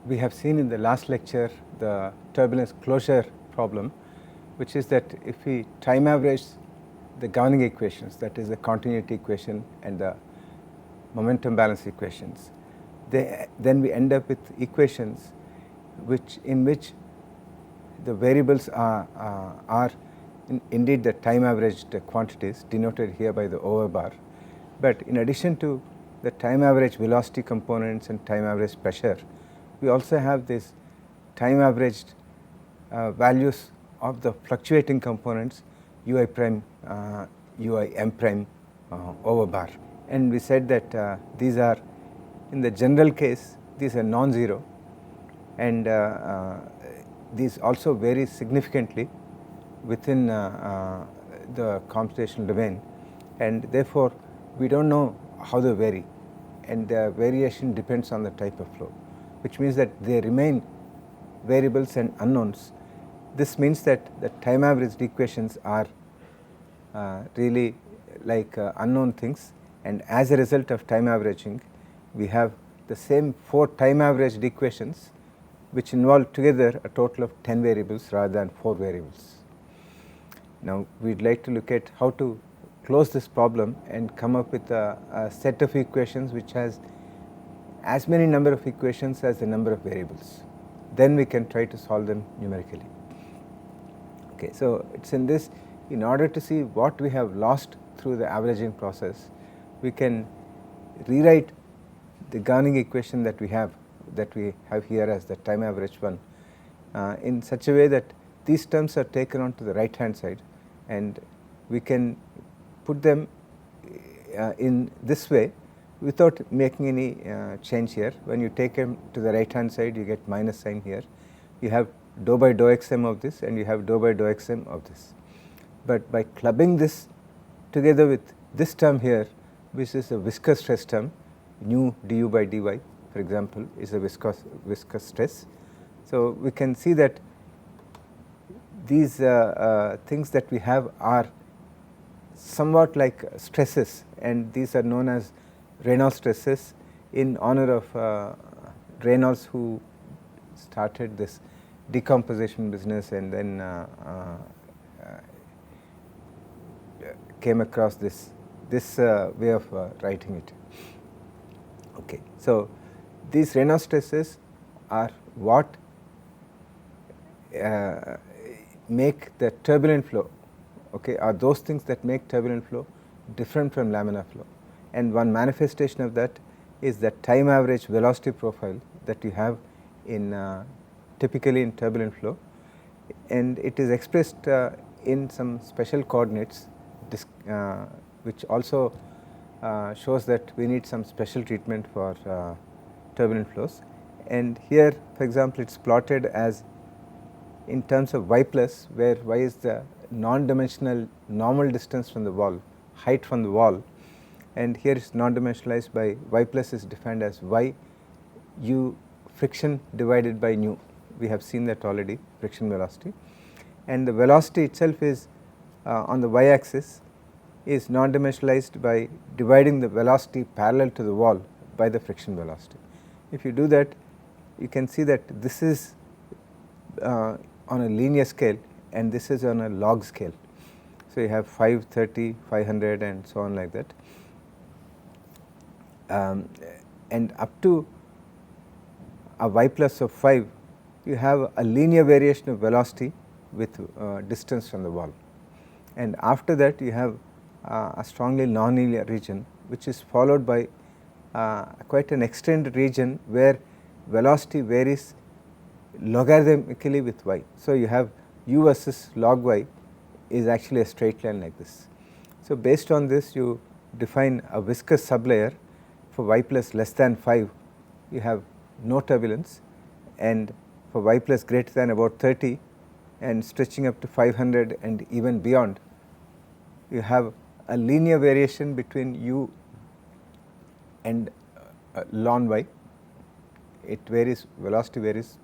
we have seen in the last lecture the turbulence closure problem, which is that if we time average the governing equations, that is the continuity equation and the momentum balance equations, then we end up with equations in which the variables are indeed the time averaged quantities denoted here by the over bar, but in addition to the time average velocity components and time average pressure, we also have this time averaged values of the fluctuating components ui prime, ui m prime over bar, and we said that these are, in the general case, these are non-zero, and these also vary significantly within the computational domain, and therefore we do not know how they vary, and the variation depends on the type of flow, which means that they remain variables and unknowns. This means that the time averaged equations are really like unknown things, and as a result of time averaging we have the same 4 time averaged equations which involve together a total of 10 variables rather than 4 variables. Now we would like to look at how to close this problem and come up with a set of equations which has as many number of equations as the number of variables. Then we can try to solve them numerically. Okay, so it is in this, in order to see what we have lost through the averaging process, we can rewrite the governing equation that we have here as the time average one in such a way that these terms are taken on to the right hand side, and we can put them in this way without making any change here. When you take them to the right hand side, you get minus sign here, you have dou by dou xm of this and you have dou by dou xm of this. But by clubbing this together with this term here, which is a viscous stress term, nu du by dy for example is a viscous stress. So we can see that these things that we have are somewhat like stresses, and these are known as Reynolds stresses in honor of Reynolds, who started this decomposition business and then came across this way of writing it. Okay, so these Reynolds stresses are what make the turbulent flow, okay, are those things that make turbulent flow different from laminar flow, and one manifestation of that is the time average velocity profile that you have in typically in turbulent flow, and it is expressed in some special coordinates which also shows that we need some special treatment for turbulent flows. And here for example it is plotted as in terms of y plus, where y is the non-dimensional normal distance from the wall, height from the wall, and here it is non-dimensionalized by y plus is defined as y u friction divided by nu. We have seen that already, friction velocity, and the velocity itself is on the y axis is non-dimensionalized by dividing the velocity parallel to the wall by the friction velocity. If you do that, you can see that this is on a linear scale and this is on a log scale. So you have 5, 30, 500 and so on like that, and up to a y plus of 5 you have a linear variation of velocity with distance from the wall, and after that you have a strongly nonlinear region which is followed by quite an extended region where velocity varies logarithmically with y. So you have u versus log y is actually a straight line like this. So based on this you define a viscous sublayer for y plus less than 5 you have no turbulence, and for y plus greater than about 30 and stretching up to 500 and even beyond you have a linear variation between u and ln y. It varies, velocity varies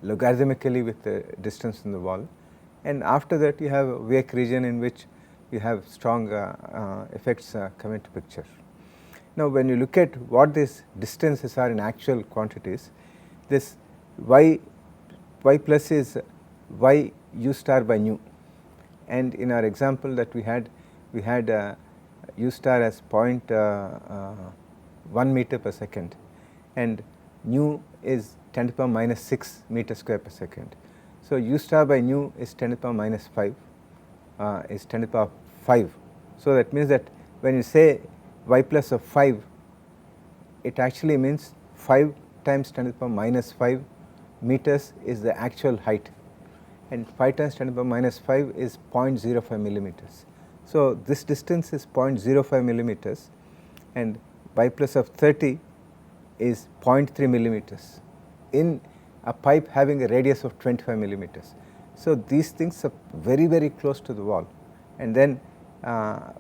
logarithmically with the distance from the wall, and after that you have a wake region in which you have strong effects come into picture. Now when you look at what these distances are in actual quantities, this y plus is y u star by nu, and in our example that we had u star as 0.1 meter per second, and nu is 10 to the power minus 6 meter square per second. So, u star by nu is 10 to the power minus 5, is 10 to the power 5. So, that means that when you say y plus of 5, it actually means 5 times 10 to the power minus 5 meters is the actual height, and 5 times 10 to the power minus 5 is 0.05 millimeters. So, this distance is 0.05 millimeters, and y plus of 30 is 0.3 millimeters in a pipe having a radius of 25 millimeters. So, these things are very, very close to the wall, and then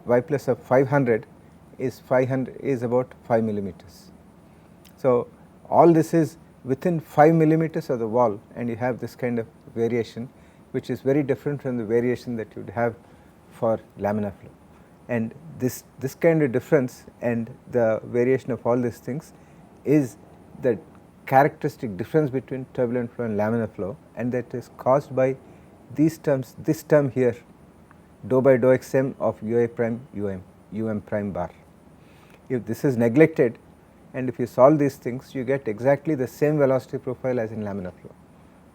y plus of 500 is about 5 millimeters. So, all this is within 5 millimeters of the wall, and you have this kind of variation, which is very different from the variation that you would have for laminar flow. And this kind of difference and the variation of all these things is the characteristic difference between turbulent flow and laminar flow, and that is caused by these terms, this term here, dou by dou xm of ua prime um prime bar. If this is neglected, and if you solve these things, you get exactly the same velocity profile as in laminar flow.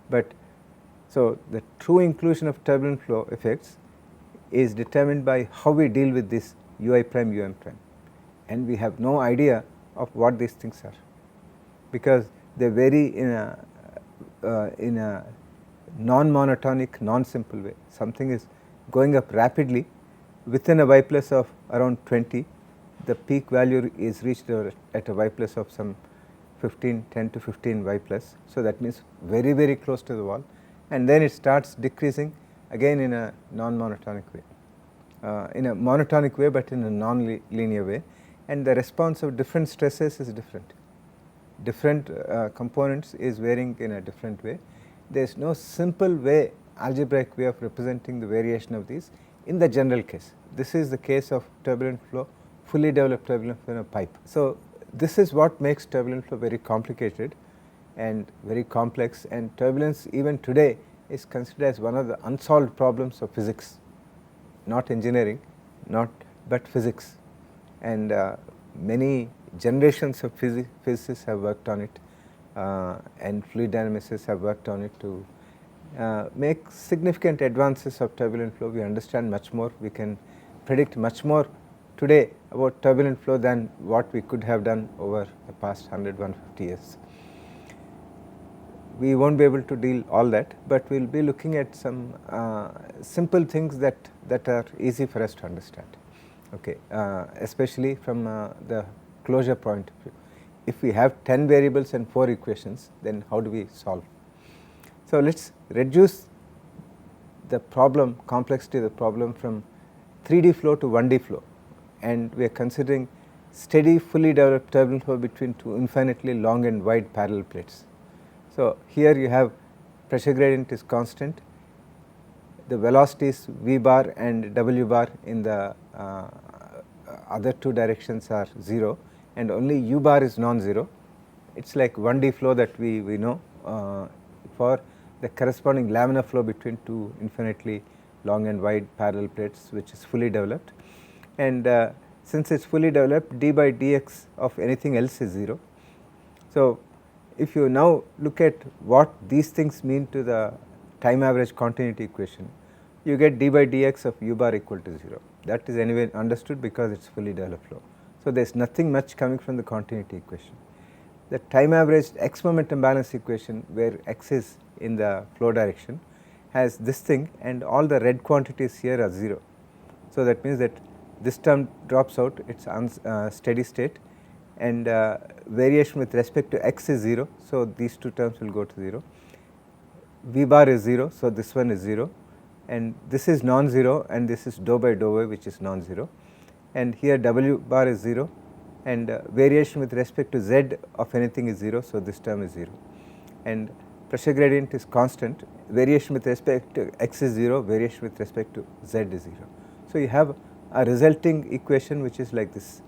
But so the true inclusion of turbulent flow effects is determined by how we deal with this ui prime prime, and we have no idea of what these things are, because they vary in a non-monotonic, non-simple way. Something is going up rapidly within a y plus of around 20, the peak value is reached at a y plus of some 10 to 15 y plus. So, that means very, very close to the wall, and then it starts decreasing again in a non-monotonic way, in a monotonic way, but in a non-linear way, and the response of different stresses is different. Different components is varying in a different way. There is no simple way, algebraic way of representing the variation of these in the general case. This is the case of turbulent flow, fully developed turbulent flow in a pipe. So, this is what makes turbulent flow very complicated and very complex, and turbulence even today is considered as one of the unsolved problems of physics, not engineering, but physics, and many generations of physicists have worked on it, and fluid dynamicists have worked on it to make significant advances of turbulent flow. We understand much more, we can predict much more today about turbulent flow than what we could have done over the past 100-150 years. We will not be able to deal all that, but we will be looking at some simple things that are easy for us to understand, okay, especially from the closure point of view. If we have 10 variables and 4 equations, then how do we solve? So, let us reduce the problem, complexity of the problem from 3D flow to 1D flow, and we are considering steady fully developed turbulent flow between two infinitely long and wide parallel plates. So, here you have pressure gradient is constant, the velocities v bar and w bar in the other two directions are 0, and only u bar is non-zero. It is like 1D flow that we know for the corresponding laminar flow between two infinitely long and wide parallel plates, which is fully developed, and since it is fully developed, d by dx of anything else is 0. So, if you now look at what these things mean to the time average continuity equation, you get d by dx of u bar equal to 0. That is anyway understood because it is fully developed flow. So, there is nothing much coming from the continuity equation. The time averaged x momentum balance equation, where x is in the flow direction, has this thing, and all the red quantities here are 0. So, that means that this term drops out, it is steady state, and variation with respect to x is 0. So, these two terms will go to 0. V bar is 0, so this one is 0, and this is non-zero, and this is dou by dou y, which is non-zero, and here w bar is 0, and variation with respect to z of anything is 0. So, this term is 0, and pressure gradient is constant, variation with respect to x is 0, variation with respect to z is 0. So, you have a resulting equation which is like this: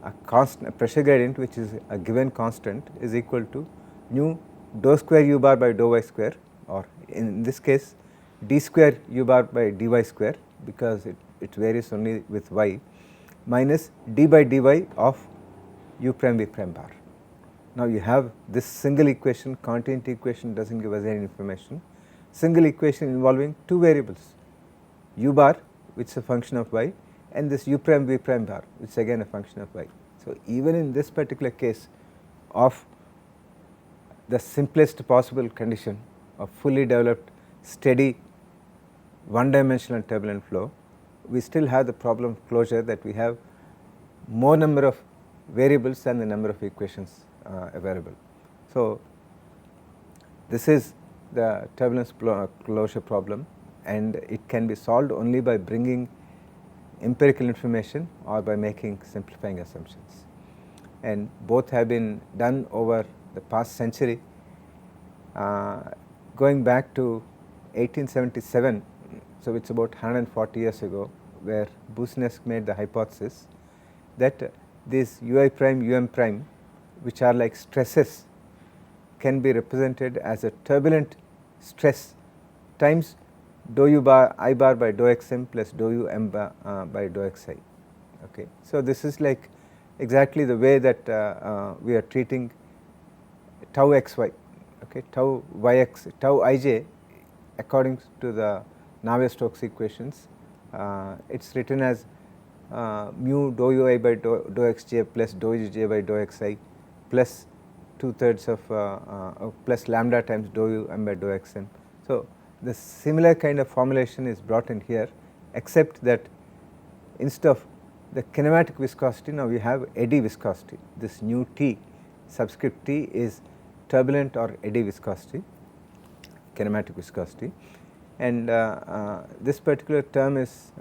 a constant pressure gradient which is a given constant is equal to nu dou square u bar by dou y square, or in this case d square u bar by dy square, because it varies only with y, minus d by dy of u prime v prime bar. Now you have this single equation, continuity equation does not give us any information, single equation involving two variables, u bar which is a function of y, and this u prime v prime bar which is again a function of y. So even in this particular case of the simplest possible condition of fully developed steady one dimensional turbulent flow, we still have the problem of closure that we have more number of variables than the number of equations available. So this is the turbulence closure problem, and it can be solved only by bringing empirical information or by making simplifying assumptions, and both have been done over the past century. Going back to 1877, so it is about 140 years ago, where Boussinesq made the hypothesis that these ui prime um prime, which are like stresses, can be represented as a turbulent stress times dou u bar I bar by dou xm plus dou u m bar, by dou xi. Okay. So this is like exactly the way that we are treating tau xy, okay, tau yx, tau ij according to the Navier-Stokes equations. It is written as mu dou ui by dou xj plus dou uj by dou xi plus 2/3 of plus lambda times dou u m by dou xm. So the similar kind of formulation is brought in here, except that instead of the kinematic viscosity, now we have eddy viscosity. This nu t subscript t is turbulent or eddy viscosity, kinematic viscosity, and this particular term is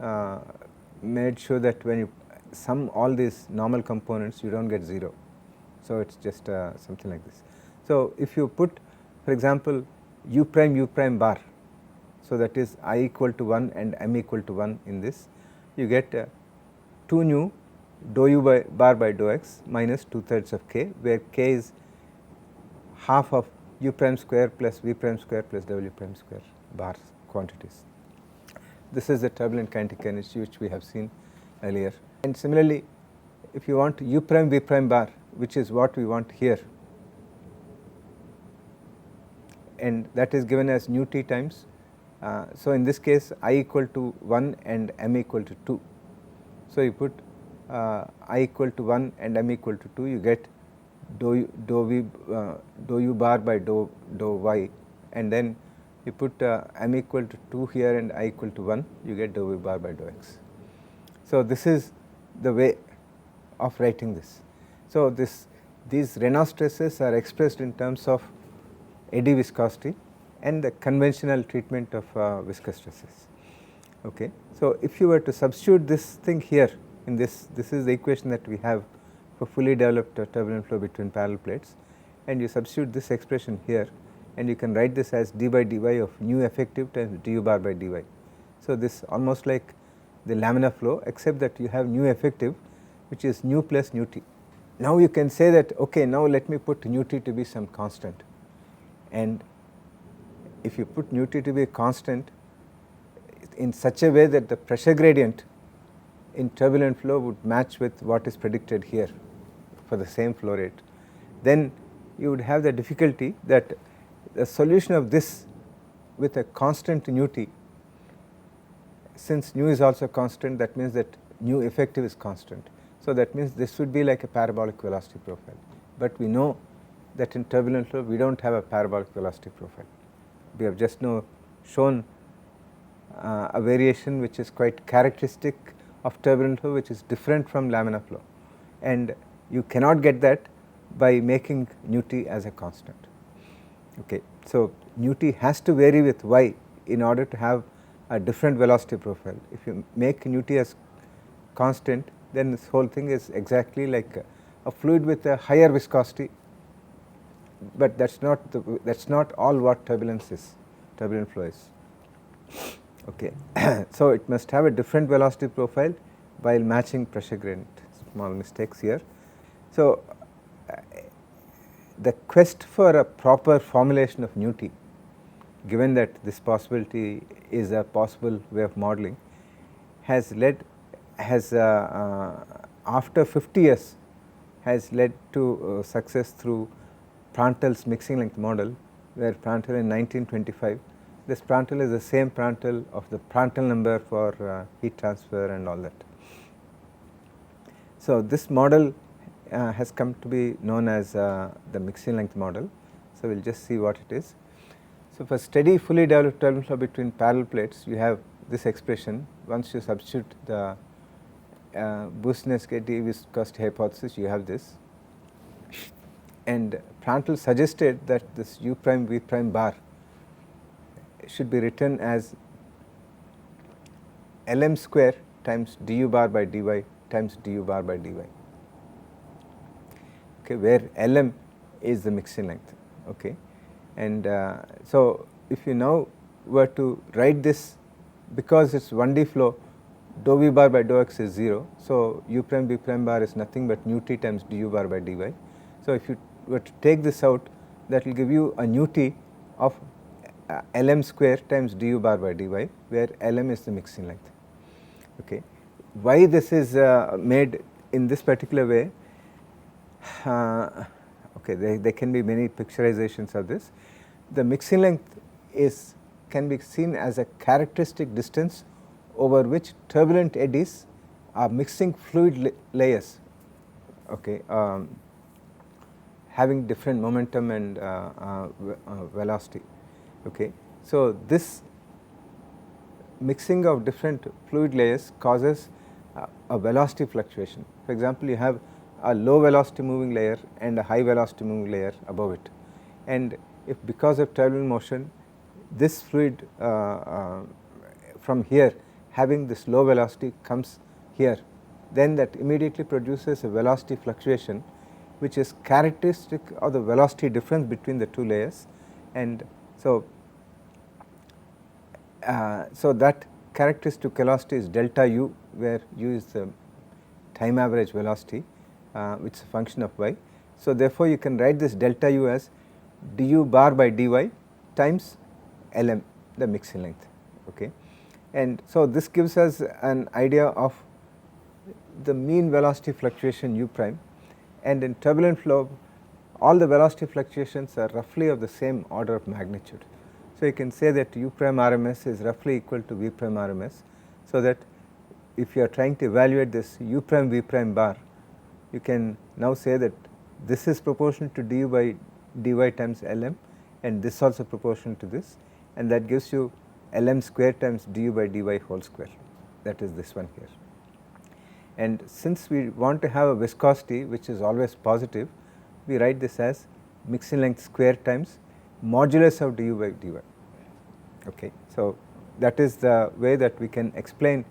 made sure that when you sum all these normal components, you do not get 0. So it is just something like this. So if you put, for example, u prime bar, so that is I equal to 1 and m equal to 1 in this, you get 2 nu dou u bar by dou x minus 2/3 of k, where k is half of u prime square plus v prime square plus w prime square bars quantities. This is the turbulent kinetic energy which we have seen earlier. And similarly, if you want u prime v prime bar, which is what we want here, and that is given as nu t times. So in this case I equal to 1 and m equal to 2. So you put I equal to 1 and m equal to 2, you get dou u bar by dou y, and then you put m equal to 2 here and I equal to 1, you get dou v bar by dou x. So this is the way of writing this. So these Reynolds stresses are expressed in terms of eddy viscosity and the conventional treatment of viscous stresses. Okay. So if you were to substitute this thing here in this is the equation that we have for fully developed turbulent flow between parallel plates, and you substitute this expression here, and you can write this as d by dy of nu effective times du bar by dy. So this almost like the laminar flow, except that you have nu effective, which is nu plus nu t. Now you can say that, okay, now let me put nu t to be some constant, and if you put nu t to be a constant in such a way that the pressure gradient in turbulent flow would match with what is predicted here for the same flow rate, then you would have the difficulty that the solution of this with a constant nu t, since nu is also constant, that means that nu effective is constant. So that means this would be like a parabolic velocity profile, but we know that in turbulent flow we do not have a parabolic velocity profile. We have just now shown a variation which is quite characteristic of turbulent flow, which is different from laminar flow, and you cannot get that by making nu t as a constant. Okay. So nu t has to vary with y in order to have a different velocity profile. If you make nu t as constant, then this whole thing is exactly like a fluid with a higher viscosity, but that is not all what turbulent flow is. Okay. So it must have a different velocity profile while matching pressure gradient. Small mistakes here. So the quest for a proper formulation of nu-t, given that this possibility is a possible way of modeling, has led after 50 years has led to success through Prandtl's mixing length model, where Prandtl in 1925, this Prandtl is the same Prandtl of the Prandtl number for heat transfer and all that. So, this model has come to be known as the mixing length model. So, we will just see what it is. So, for steady fully developed turbulent flow between parallel plates, you have this expression. Once you substitute the Boussinesq viscosity hypothesis, you have this, and Prandtl suggested that this u prime v prime bar should be written as Lm square times du bar by dy times du bar by dy, okay, where Lm is the mixing length. Okay. And so, if you now were to write this, because it is 1D flow, dou v bar by dou x is 0. So, u prime b prime bar is nothing but nu t times du bar by dy. So, if you were to take this out, that will give you a nu t of Lm square times du bar by dy, where Lm is the mixing length. Okay. Why this is made in this particular way? Okay, there can be many picturizations of this. The mixing length can be seen as a characteristic distance over which turbulent eddies are mixing fluid layers, okay, having different momentum and velocity. Okay. So, this mixing of different fluid layers causes a velocity fluctuation. For example, you have a low velocity moving layer and a high velocity moving layer above it, and if because of turbulent motion this fluid from here having this low velocity comes here, then that immediately produces a velocity fluctuation which is characteristic of the velocity difference between the two layers. And so, so that characteristic velocity is delta u, where u is the time average velocity which is a function of y. So, therefore, you can write this delta u as du bar by dy times Lm, the mixing length. Okay. And so, this gives us an idea of the mean velocity fluctuation u prime, and in turbulent flow all the velocity fluctuations are roughly of the same order of magnitude. So, you can say that u prime RMS is roughly equal to v prime RMS. So, that if you are trying to evaluate this u prime v prime bar, you can now say that this is proportional to du by dy times Lm, and this also proportional to this, and that gives you Lm square times du by dy whole square, that is this one here. And since we want to have a viscosity which is always positive, we write this as mixing length square times modulus of du by dy. Okay. So, that is the way that we can explain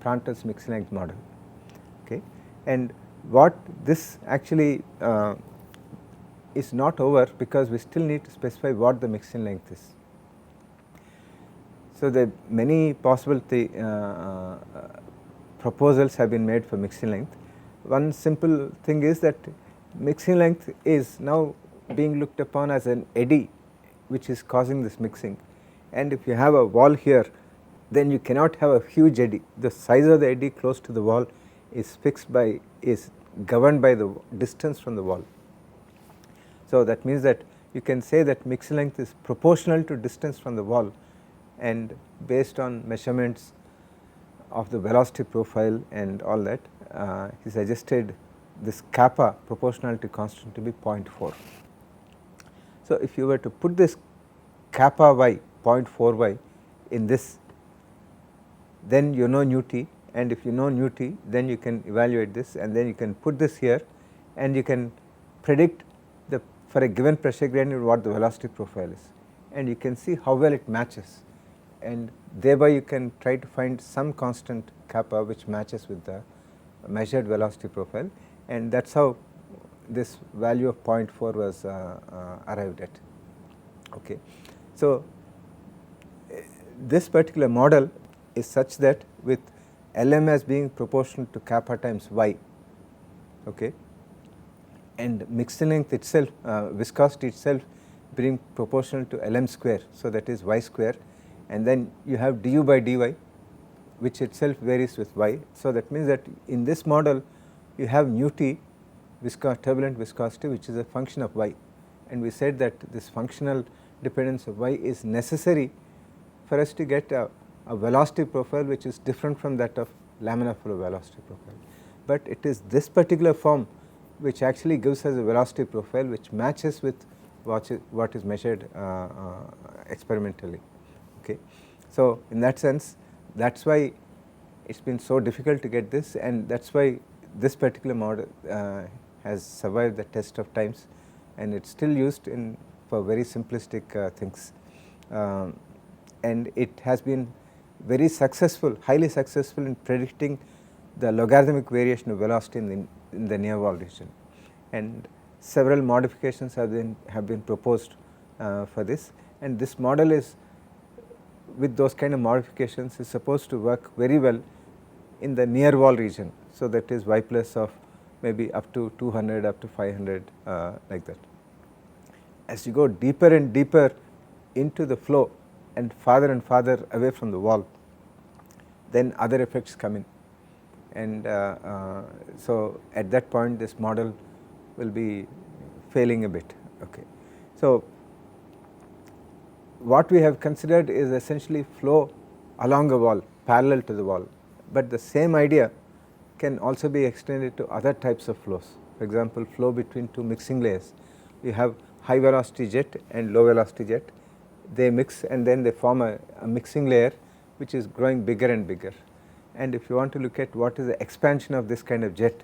Prandtl's mixing length model. Okay. And what this actually is not over, because we still need to specify what the mixing length is. So, the many possible proposals have been made for mixing length. One simple thing is that mixing length is now being looked upon as an eddy which is causing this mixing, and if you have a wall here, then you cannot have a huge eddy. The size of the eddy close to the wall is governed by the distance from the wall. So, that means that you can say that mixing length is proportional to distance from the wall, and based on measurements of the velocity profile and all that, he suggested this kappa proportionality constant to be 0.4. So, if you were to put this kappa y 0.4 y in this, then you know nu t, and if you know nu t, then you can evaluate this, and then you can put this here, and you can predict for a given pressure gradient what the velocity profile is, and you can see how well it matches, and thereby you can try to find some constant kappa which matches with the measured velocity profile, and that is how this value of 0.4 was arrived at. Okay. So, this particular model is such that with Lm as being proportional to kappa times y, okay, and mixing length itself, viscosity itself being proportional to Lm square. So, that is y square, and then you have du by dy which itself varies with y. So, that means that in this model you have nu t turbulent viscosity which is a function of y, and we said that this functional dependence of y is necessary for us to get a velocity profile which is different from that of laminar flow velocity profile. But it is this particular form which actually gives us a velocity profile which matches with what is measured experimentally. Okay. So, in that sense, that is why it has been so difficult to get this, and that is why this particular model has survived the test of times, and it is still used in for very simplistic things, and it has been very successful, highly successful in predicting the logarithmic variation of velocity in the near wall region, and several modifications have been proposed for this, and this model is, with those kind of modifications, is supposed to work very well in the near wall region. So, that is y plus of maybe up to 200 up to 500 like that. As you go deeper and deeper into the flow and farther away from the wall, then other effects come in, and so at that point this model will be failing a bit. Okay. So, what we have considered is essentially flow along a wall parallel to the wall, but the same idea can also be extended to other types of flows. For example, flow between two mixing layers. You have high velocity jet and low velocity jet, they mix and then they form a mixing layer which is growing bigger and bigger, and if you want to look at what is the expansion of this kind of jet,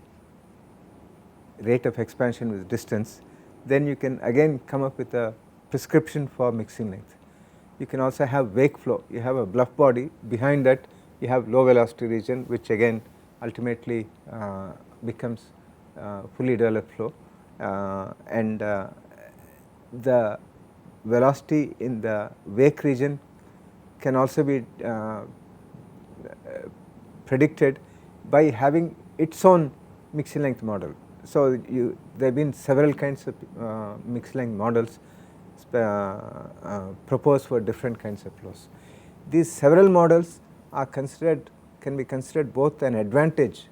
rate of expansion with distance, then you can again come up with a prescription for mixing length. You can also have wake flow, you have a bluff body, behind that you have low velocity region which again ultimately becomes fully developed flow, and the velocity in the wake region can also be predicted by having its own mixing length model. So, there have been several kinds of mixed length models proposed for different kinds of flows. These several models are can be considered both an advantage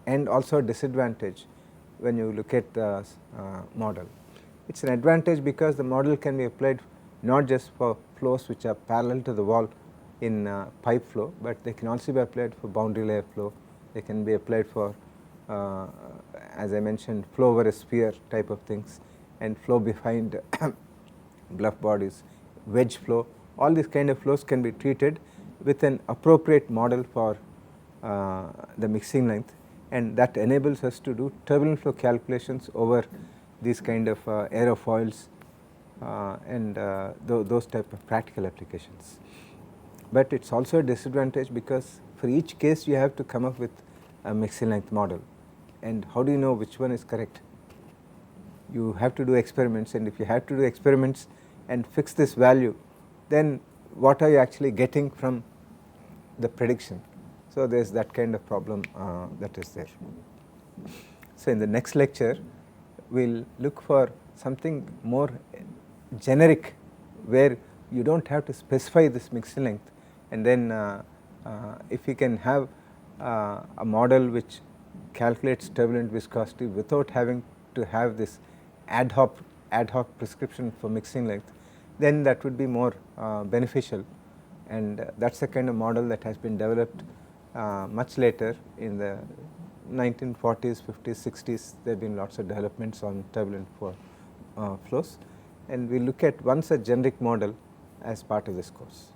and also a disadvantage when you look at the model. It is an advantage because the model can be applied not just for flows which are parallel to the wall in pipe flow, but they can also be applied for boundary layer flow, they can be applied for as I mentioned flow over a sphere type of things, and flow behind bluff bodies, wedge flow, all these kind of flows can be treated with an appropriate model for the mixing length, and that enables us to do turbulent flow calculations over these kind of aerofoils and those type of practical applications. But it is also a disadvantage because for each case you have to come up with a mixing length model, and how do you know which one is correct? You have to do experiments, and if you have to do experiments and fix this value, then what are you actually getting from the prediction? So, there is that kind of problem that is there. So, in the next lecture we will look for something more generic where you do not have to specify this mixing length, and then if you can have a model which calculates turbulent viscosity without having to have this ad hoc prescription for mixing length, then that would be more beneficial, and that is the kind of model that has been developed much later in the 1940s, 50s, 60s. There have been lots of developments on turbulent flows, and we will look at one such generic model as part of this course.